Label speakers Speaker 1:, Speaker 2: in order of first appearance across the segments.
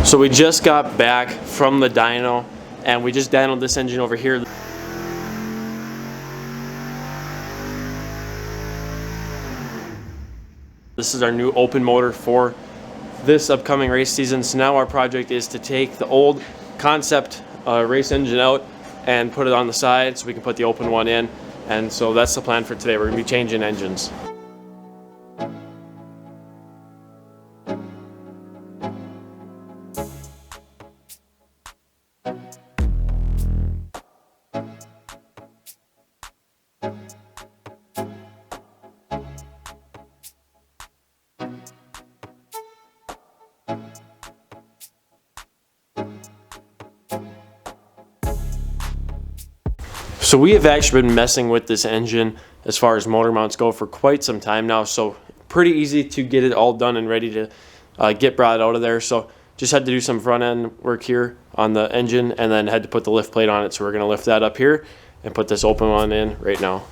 Speaker 1: So we just got back from the dyno and we just dynoed this engine over here. This is our new open motor for this upcoming race season. So now our project is to take the old concept race engine out and put it on the side so we can put the open one in. And so that's the plan for today. We're going to be changing engines. So we have actually been messing with this engine as far as motor mounts go for quite some time now, so pretty easy to get it all done and ready to get brought out of there. So just had to do some front end work here on the engine and then had to put the lift plate on it, so we're going to lift that up here and put this open one in right now.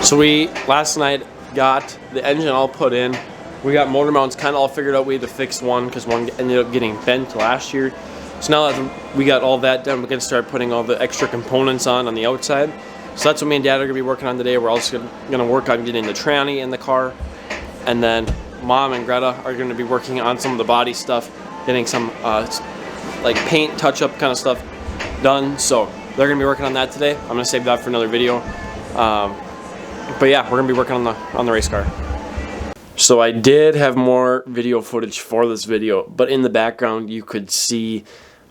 Speaker 1: So we, last night, got the engine all put in. We got motor mounts kind of all figured out. We had to fix one because one ended up getting bent last year. So now that we got all that done, we're going to start putting all the extra components on the outside. So that's what me and Dad are going to be working on today. We're also going to work on getting the tranny in the car. And then Mom and Greta are going to be working on some of the body stuff, getting some like paint touch-up kind of stuff done. So they're going to be working on that today. I'm going to save that for another video. But yeah, we're going to be working on the race car. So I did have more video footage for this video, but in the background you could see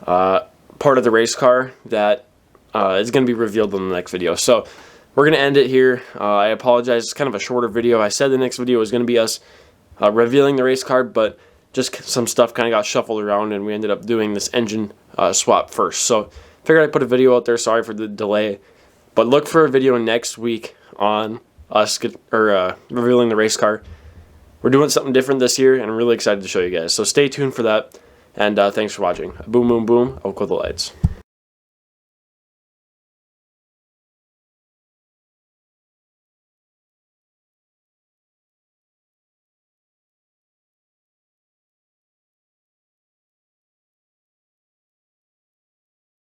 Speaker 1: part of the race car that is going to be revealed in the next video. So we're going to end it here. I apologize, it's kind of a shorter video. I said the next video was going to be us revealing the race car, but just some stuff kind of got shuffled around and we ended up doing this engine swap first. So figured I'd put a video out there, sorry for the delay. But look for a video next week on us revealing the race car. We're doing something different this year, and I'm really excited to show you guys. So stay tuned for that, and thanks for watching. Boom, boom, boom. Out go the lights.